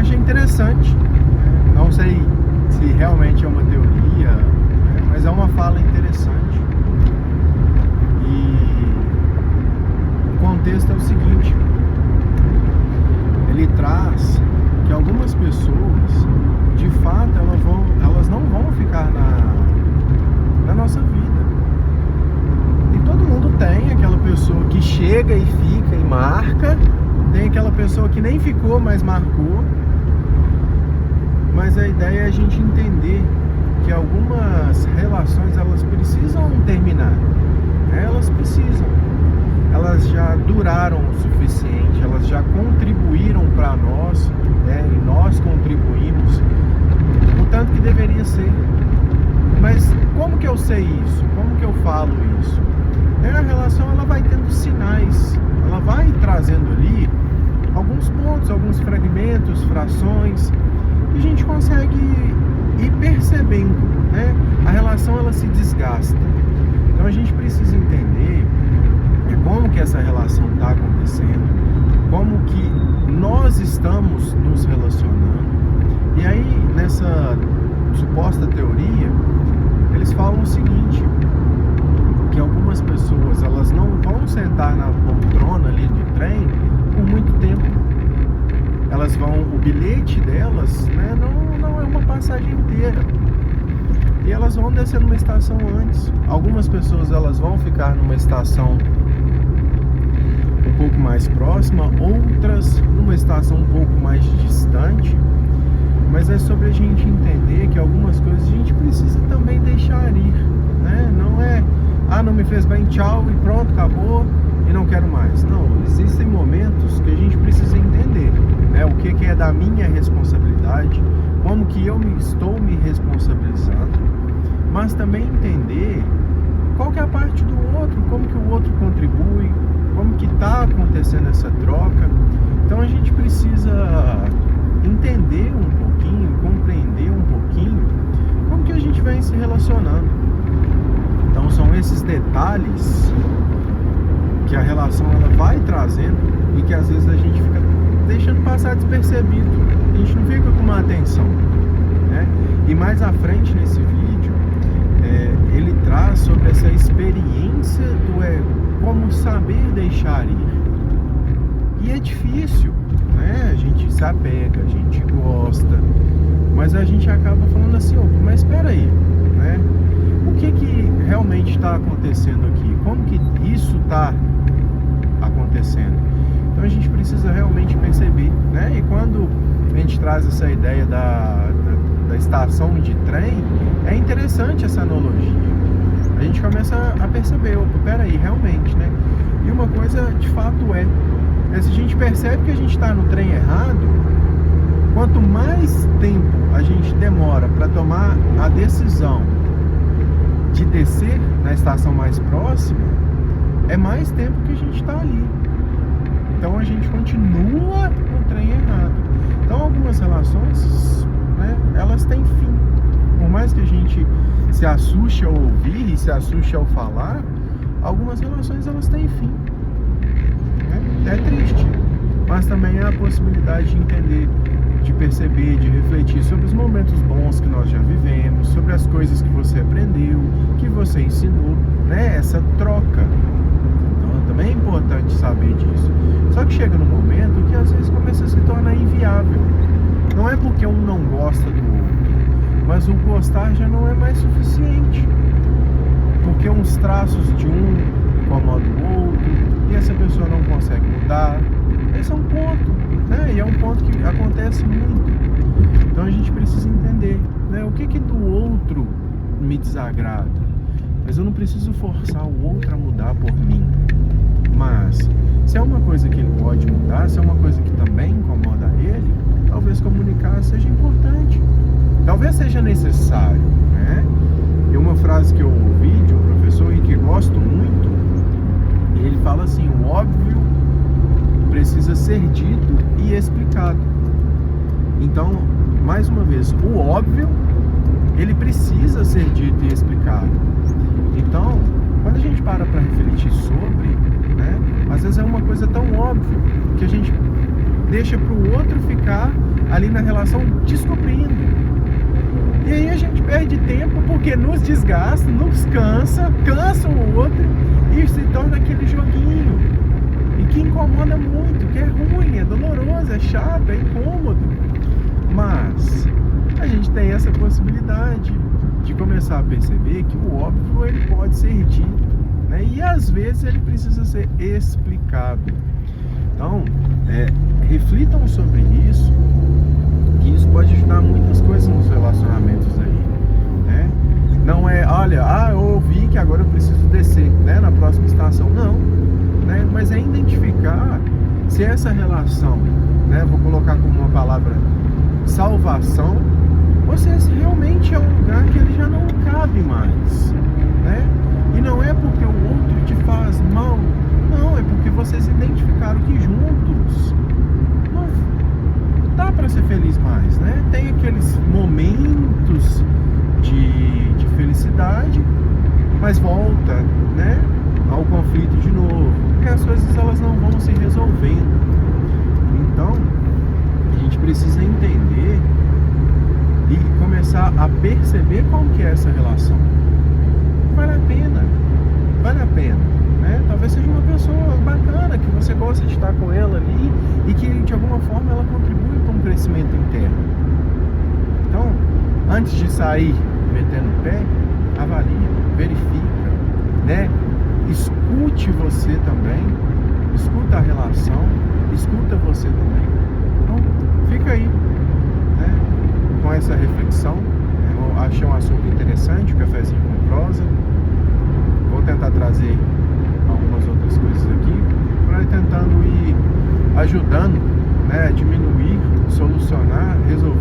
achei interessante. Não sei se realmente é uma teoria, né, mas é uma fala interessante. E o contexto é o seguinte: ele traz que algumas pessoas, de fato, elas não vão ficar na nossa vida. E todo mundo tem aquela pessoa que chega e fica e marca, tem aquela pessoa que nem ficou, mas marcou. Mas a ideia é a gente entender que algumas relações, elas precisam terminar, né? Elas precisam. Elas já duraram o suficiente, elas já contribuíram para nós, né? E nós contribuímos o tanto que deveria ser. Mas como que eu sei isso? Como que eu falo isso? A relação, ela vai tendo sinais, ela vai trazendo ali alguns pontos, alguns fragmentos, frações, que a gente consegue ir percebendo, né? A relação, ela se desgasta. Então a gente precisa entender como que essa relação está acontecendo, como que nós estamos nos relacionando. E aí, nessa suposta teoria, eles falam o seguinte: que algumas pessoas, elas não vão sentar na poltrona ali do trem por muito tempo. Elas vão, o bilhete delas, né, não é uma passagem inteira. E elas vão descer numa estação antes. Algumas pessoas, elas vão ficar numa estação um pouco mais próxima, outras numa estação um pouco mais distante. Mas é sobre a gente entender que algumas coisas a gente precisa também deixar ir, né? Não é, não me fez bem, tchau, e pronto, acabou, e não quero mais. Não, existem momentos que a gente precisa entender, né? O que é da minha responsabilidade, como que eu estou me responsabilizando, mas também entender qual que é a parte do outro, como que o outro contribui, como que está acontecendo essa troca. Então a gente precisa entender um pouquinho, compreender um pouquinho como que a gente vem se relacionando. Então são esses detalhes que a relação, ela vai trazendo e que às vezes a gente fica deixando passar despercebido, a gente não fica com uma atenção, né? E mais à frente nesse vídeo, ele traz sobre essa experiência do como saber deixar ir. E é difícil, né? A gente se apega, a gente gosta, mas a gente acaba falando assim: mas espera aí, né? O que realmente está acontecendo aqui? Como que isso está acontecendo? Então a gente precisa realmente perceber, né? E quando a gente traz essa ideia da estação de trem, é interessante essa analogia. A gente começa a perceber: peraí, realmente, né? E uma coisa de fato se a gente percebe que a gente está no trem errado, quanto mais tempo a gente demora para tomar a decisão de descer na estação mais próxima, é mais tempo que a gente está ali. Então a gente continua no trem errado. Então algumas relações, né, elas têm fim. Por mais que a gente se assuste ao ouvir e se assuste ao falar, algumas relações, elas têm fim. É triste, mas também há a possibilidade de entender, de perceber, de refletir sobre os momentos bons que nós já vivemos, sobre as coisas que você aprendeu, que você ensinou, né? Essa troca. Então também é importante saber disso. Só que chega num momento que às vezes começa a se tornar inviável. Não é porque um não gosta do outro, mas o gostar já não é mais suficiente. Porque uns traços de um incomodam o outro, e essa pessoa não consegue mudar. Esse é um ponto, né? E é um ponto que acontece muito. Então a gente precisa entender, né? O que do outro me desagrada, mas eu não preciso forçar o outro a mudar por mim. Mas se é uma coisa que ele pode mudar, se é uma coisa que também incomoda ele, talvez comunicar seja importante, talvez seja necessário, né? E uma frase que eu ouvi de um professor e que gosto muito, ele fala assim: o óbvio precisa ser dito e explicado. Então, mais uma vez, o óbvio, ele precisa ser dito e explicado. Então, quando a gente para refletir sobre, né, às vezes é uma coisa tão óbvia que a gente deixa para o outro ficar ali na relação descobrindo. E aí a gente perde tempo porque nos desgasta, nos cansa o outro e se torna aquele joguinho. E que incomoda muito, que é ruim, é doloroso, é chato, é incômodo. Mas a gente tem essa possibilidade de começar a perceber que o óbvio ele pode ser dito, né? E às vezes ele precisa ser explicado. Então, reflitam sobre isso, que isso pode ajudar muitas coisas nos relacionamentos aí, né? Não é, olha, eu ouvi que agora eu preciso descer, né, na próxima estação. Não, né? Mas é identificar se essa relação, né, vou colocar como uma palavra salvação, ou se esse realmente é um lugar que ele já não cabe mais, né? E não é porque o outro te faz mal, não, é porque vocês identificaram que juntos não dá para ser feliz mais, né? Tem aqueles momentos de felicidade, mas volta, né, ao conflito de novo, porque as coisas elas não vão se resolvendo. Então, a gente precisa entender e começar a perceber como que é essa relação. Vale a pena, né? Talvez seja uma pessoa bacana, que você gosta de estar com ela ali e que de alguma forma ela contribui para um crescimento interno. Então, antes de sair metendo o pé, avalia, verifica, né? Escute você também, escuta a relação, escuta você também. Então, fica aí, né, com essa reflexão. Eu achei um assunto interessante, o cafezinho com prosa. Vou tentar trazer algumas outras coisas aqui, para ir tentando ir ajudando, né, a diminuir, solucionar, resolver